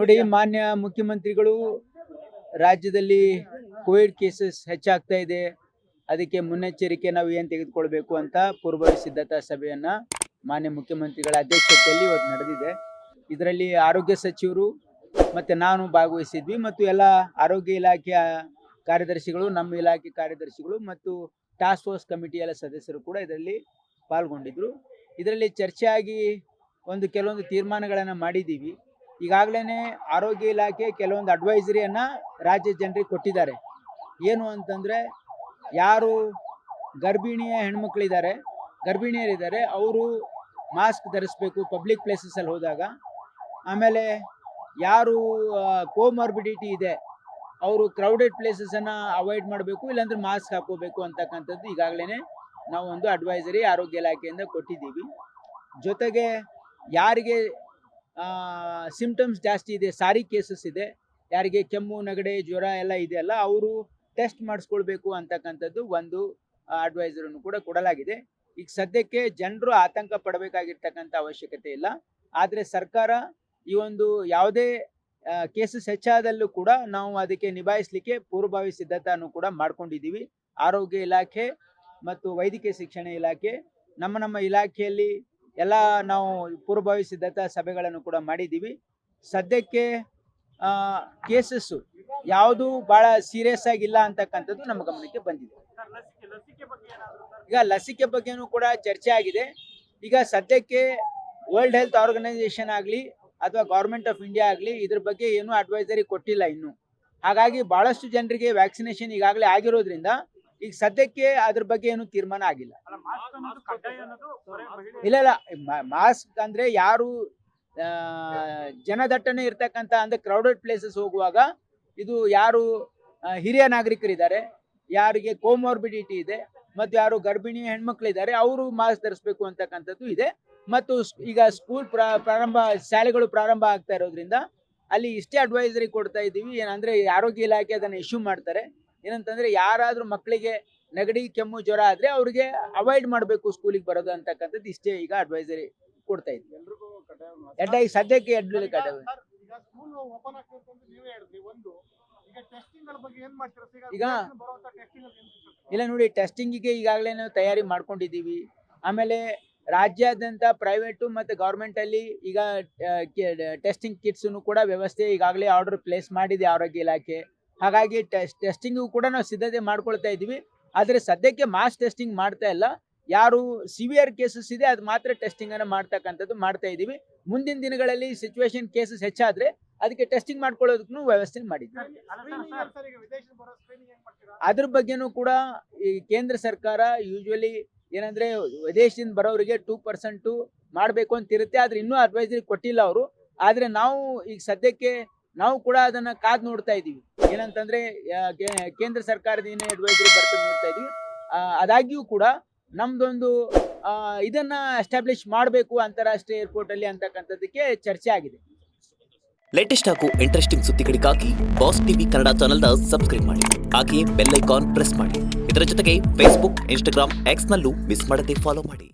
ನೋಡಿ, ಮಾನ್ಯ ಮುಖ್ಯಮಂತ್ರಿಗಳು ರಾಜ್ಯದಲ್ಲಿ ಕೋವಿಡ್ ಕೇಸಸ್ ಹೆಚ್ಚಾಗ್ತಾ ಇದೆ, ಅದಕ್ಕೆ ಮುನ್ನೆಚ್ಚರಿಕೆ ನಾವು ಏನು ತೆಗೆದುಕೊಳ್ಬೇಕು ಅಂತ ಪೂರ್ವಭಾವಿ ಸಿದ್ಧತಾ ಸಭೆಯನ್ನ ಮಾನ್ಯ ಮುಖ್ಯಮಂತ್ರಿಗಳ ಅಧ್ಯಕ್ಷತೆಯಲ್ಲಿ ಇವತ್ತು ನಡೆದಿದೆ. ಇದರಲ್ಲಿ ಆರೋಗ್ಯ ಸಚಿವರು ಮತ್ತು ನಾನು ಭಾಗವಹಿಸಿದ್ವಿ ಮತ್ತು ಎಲ್ಲ ಆರೋಗ್ಯ ಇಲಾಖೆಯ ಕಾರ್ಯದರ್ಶಿಗಳು, ನಮ್ಮ ಇಲಾಖೆ ಕಾರ್ಯದರ್ಶಿಗಳು ಮತ್ತು ಟಾಸ್ಕ್ ಫೋರ್ಸ್ ಕಮಿಟಿಯ ಸದಸ್ಯರು ಕೂಡ ಇದರಲ್ಲಿ ಪಾಲ್ಗೊಂಡಿದ್ದರು. ಇದರಲ್ಲಿ ಚರ್ಚೆ ಆಗಿ ಕೆಲವೊಂದು ತೀರ್ಮಾನಗಳನ್ನು ಮಾಡಿದ್ದೀವಿ. ಈಗಾಗಲೇ ಆರೋಗ್ಯ ಇಲಾಖೆ ಕೆಲವೊಂದು ಅಡ್ವೈಸರಿಯನ್ನು ರಾಜ್ಯ ಜನರಿಗೆ ಕೊಟ್ಟಿದ್ದಾರೆ. ಏನು ಅಂತಂದರೆ, ಯಾರು ಗರ್ಭಿಣಿಯರಿದ್ದಾರೆ ಅವರು ಮಾಸ್ಕ್ ಧರಿಸಬೇಕು ಪಬ್ಲಿಕ್ ಪ್ಲೇಸಸಲ್ಲಿ ಹೋದಾಗ. ಆಮೇಲೆ ಯಾರು ಕೋಮಾರ್ಬಿಡಿಟಿ ಇದೆ ಅವರು ಕ್ರೌಡೆಡ್ ಪ್ಲೇಸಸನ್ನು ಅವಾಯ್ಡ್ ಮಾಡಬೇಕು, ಇಲ್ಲಾಂದ್ರೆ ಮಾಸ್ಕ್ ಹಾಕೋಬೇಕು ಅಂತಕ್ಕಂಥದ್ದು ಈಗಾಗಲೇ ನಾವು ಒಂದು ಅಡ್ವೈಸರಿ ಆರೋಗ್ಯ ಇಲಾಖೆಯಿಂದ ಕೊಟ್ಟಿದ್ದೀವಿ. ಜೊತೆಗೆ ಯಾರಿಗೆ ಸಿಂಪ್ಟಮ್ಸ್ ಜಾಸ್ತಿ ಇದೆ, ಸಾರಿ ಕೇಸಸ್ ಇದೆ, ಯಾರಿಗೆ ಕೆಮ್ಮು, ನೆಗಡಿ, ಜ್ವರ ಎಲ್ಲ ಇದೆಯಲ್ಲ, ಅವರು ಟೆಸ್ಟ್ ಮಾಡಿಸ್ಕೊಳ್ಬೇಕು ಅಂತಕ್ಕಂಥದ್ದು ಒಂದು ಅಡ್ವೈಸರನ್ನು ಕೂಡ ಕೊಡಲಾಗಿದೆ. ಈಗ ಸದ್ಯಕ್ಕೆ ಜನರು ಆತಂಕ ಪಡಬೇಕಾಗಿರ್ತಕ್ಕಂಥ ಅವಶ್ಯಕತೆ ಇಲ್ಲ. ಆದರೆ ಸರ್ಕಾರ ಈ ಒಂದು ಯಾವುದೇ ಕೇಸಸ್ ಹೆಚ್ಚಾದಲ್ಲೂ ಕೂಡ ನಾವು ಅದಕ್ಕೆ ನಿಭಾಯಿಸಲಿಕ್ಕೆ ಪೂರ್ವಭಾವಿ ಸಿದ್ಧತೆಯನ್ನು ಕೂಡ ಮಾಡ್ಕೊಂಡಿದ್ದೀವಿ. ಆರೋಗ್ಯ ಇಲಾಖೆ ಮತ್ತು ವೈದ್ಯಕೀಯ ಶಿಕ್ಷಣ ಇಲಾಖೆ ನಮ್ಮ ಇಲಾಖೆಯಲ್ಲಿ ಎಲ್ಲ ನಾವು ಪೂರ್ವಭಾವಿ ಸಿದ್ಧತಾ ಸಭೆಗಳನ್ನು ಕೂಡ ಮಾಡಿದ್ದೀವಿ. ಸದ್ಯಕ್ಕೆ ಕೇಸಸ್ಸು ಯಾವುದು ಭಾಳ ಸೀರಿಯಸ್ ಆಗಿಲ್ಲ ಅಂತಕ್ಕಂಥದ್ದು ನಮ್ಮ ಗಮನಕ್ಕೆ ಬಂದಿದೆ. ಈಗ ಲಸಿಕೆ ಬಗ್ಗೆನೂ ಕೂಡ ಚರ್ಚೆ ಆಗಿದೆ. ಈಗ ಸದ್ಯಕ್ಕೆ ವರ್ಲ್ಡ್ ಹೆಲ್ತ್ ಆರ್ಗನೈಸೇಷನ್ ಆಗಲಿ ಅಥವಾ ಗೌರ್ಮೆಂಟ್ ಆಫ್ ಇಂಡಿಯಾ ಆಗಲಿ ಇದ್ರ ಬಗ್ಗೆ ಏನೂ ಅಡ್ವೈಸರಿ ಕೊಟ್ಟಿಲ್ಲ ಇನ್ನು. ಹಾಗಾಗಿ ಭಾಳಷ್ಟು ಜನರಿಗೆ ವ್ಯಾಕ್ಸಿನೇಷನ್ ಈಗಾಗಲೇ ಆಗಿರೋದ್ರಿಂದ ಈಗ ಸದ್ಯಕ್ಕೆ ಅದ್ರ ಬಗ್ಗೆ ಏನು ತೀರ್ಮಾನ ಆಗಿಲ್ಲ. ಇಲ್ಲ, ಮಾಸ್ಕ್ ಅಂದರೆ ಯಾರು ಜನದಟ್ಟಣೆ ಇರ್ತಕ್ಕಂಥ ಅಂದರೆ ಕ್ರೌಡೆಡ್ ಪ್ಲೇಸಸ್ ಹೋಗುವಾಗ, ಇದು ಯಾರು ಹಿರಿಯ ನಾಗರಿಕರಿದ್ದಾರೆ, ಯಾರಿಗೆ ಕೋಮಾರ್ಬಿಡಿಟಿ ಇದೆ ಮತ್ತು ಯಾರು ಗರ್ಭಿಣಿ ಹೆಣ್ಮಕ್ಳಿದ್ದಾರೆ ಅವರು ಮಾಸ್ಕ್ ಧರಿಸಬೇಕು ಅಂತಕ್ಕಂಥದ್ದು ಇದೆ. ಮತ್ತು ಈಗ ಶಾಲೆಗಳು ಪ್ರಾರಂಭ ಆಗ್ತಾ ಇರೋದ್ರಿಂದ ಅಲ್ಲಿ ಇಷ್ಟೇ ಅಡ್ವೈಸರಿ ಕೊಡ್ತಾ ಇದ್ದೀವಿ. ಏನಂದರೆ ಆರೋಗ್ಯ ಇಲಾಖೆ ಅದನ್ನು ಇಶ್ಯೂ ಮಾಡ್ತಾರೆ. ಏನಂತಂದರೆ, ಯಾರಾದರೂ ಮಕ್ಕಳಿಗೆ ನೆಗಡಿ, ಕೆಮ್ಮು, ಜ್ವರ ಆದರೆ ಅವ್ರಿಗೆ ಅವಾಯ್ಡ್ ಮಾಡಬೇಕು ಸ್ಕೂಲಿಗೆ ಬರೋದು ಅಂತಕ್ಕಂಥದ್ದು ಇಷ್ಟೇ ಈಗ ಅಡ್ವೈಸರಿ ಕೊಡ್ತಾ ಇದ್ವಿ. ಈಗ ಸದ್ಯಕ್ಕೆ ಈಗ ಇಲ್ಲ ನೋಡಿ, ಟೆಸ್ಟಿಂಗಿಗೆ ಈಗಾಗಲೇ ನಾವು ತಯಾರಿ ಮಾಡ್ಕೊಂಡಿದ್ದೀವಿ. ಆಮೇಲೆ ರಾಜ್ಯಾದ್ಯಂತ ಪ್ರೈವೇಟು ಮತ್ತು ಗೌರ್ಮೆಂಟಲ್ಲಿ ಈಗ ಟೆಸ್ಟಿಂಗ್ ಕಿಟ್ಸನ್ನು ಕೂಡ ವ್ಯವಸ್ಥೆ ಈಗಾಗಲೇ ಆರ್ಡರ್ ಪ್ಲೇಸ್ ಮಾಡಿದೆ ಆರೋಗ್ಯ ಇಲಾಖೆ. ಹಾಗಾಗಿ ಟೆಸ್ಟಿಂಗು ಕೂಡ ನಾವು ಸಿದ್ಧತೆ ಮಾಡ್ಕೊಳ್ತಾ ಇದ್ದೀವಿ. ಆದರೆ ಸದ್ಯಕ್ಕೆ ಮಾಸ್ ಟೆಸ್ಟಿಂಗ್ ಮಾಡ್ತಾ ಇಲ್ಲ. ಯಾರು ಸಿವಿಯರ್ ಕೇಸಸ್ ಇದೆ ಅದು ಮಾತ್ರ ಟೆಸ್ಟಿಂಗನ್ನು ಮಾಡ್ತಾ ಇದ್ದೀವಿ. ಮುಂದಿನ ದಿನಗಳಲ್ಲಿ ಸಿಚುವೇಶನ್ ಕೇಸಸ್ ಹೆಚ್ಚಾದರೆ ಅದಕ್ಕೆ ಟೆಸ್ಟಿಂಗ್ ಮಾಡ್ಕೊಳ್ಳೋದಕ್ಕೂ ವ್ಯವಸ್ಥೆ ಮಾಡಿದ್ವಿ. ಅದ್ರ ಬಗ್ಗೆನೂ ಕೂಡ ಈ ಕೇಂದ್ರ ಸರ್ಕಾರ ಯೂಶ್ವಲಿ ಏನಂದರೆ ವಿದೇಶದಿಂದ ಬರೋರಿಗೆ 2% ಮಾಡಬೇಕು ಅಂತಿರುತ್ತೆ. ಆದರೆ ಇನ್ನೂ ಅಡ್ವೈಸರಿ ಕೊಟ್ಟಿಲ್ಲ ಅವರು. ಆದರೆ ನಾವು ಈಗ ಸದ್ಯಕ್ಕೆ ನಾವು ಕೂಡ ಅದನ್ನು ಕಾದು ನೋಡ್ತಾ ಇದ್ದೀವಿ. ಏನಂತಂದರೆ ಕೇಂದ್ರ ಸರ್ಕಾರದ ಏನೇ ಅಡ್ವೈಸರಿ ಬರ್ತದೆ ನೋಡ್ತಾ ಇದ್ದೀವಿ. ಆದಾಗ್ಯೂ ಕೂಡ ನಮ್ದೊಂದು ಇದನ್ನ ಎಸ್ಟಾಬ್ಲಿಷ್ ಮಾಡಬೇಕು ಅಂತಾರಾಷ್ಟ್ರೀಯ ಏರ್ಪೋರ್ಟಲ್ಲಿ ಅಂತಕ್ಕಂಥದ್ದಕ್ಕೆ ಚರ್ಚೆ ಆಗಿದೆ. ಲೇಟೆಸ್ಟ್ ಹಾಗೂ ಇಂಟ್ರೆಸ್ಟಿಂಗ್ ಸುದ್ದಿಗಳಿಗಾಗಿ ಬಾಸ್ ಟಿವಿ ಕನ್ನಡ ಚಾನೆಲ್ನ ಸಬ್ಸ್ಕ್ರೈಬ್ ಮಾಡಿ. ಹಾಗೆಯೇ ಬೆಲ್ ಐಕಾನ್ ಪ್ರೆಸ್ ಮಾಡಿ. ಇದರ ಜೊತೆಗೆ ಫೇಸ್ಬುಕ್, ಇನ್ಸ್ಟಾಗ್ರಾಮ್, ಎಕ್ಸ್ನಲ್ಲೂ ಮಿಸ್ ಮಾಡದೆ ಫಾಲೋ ಮಾಡಿ.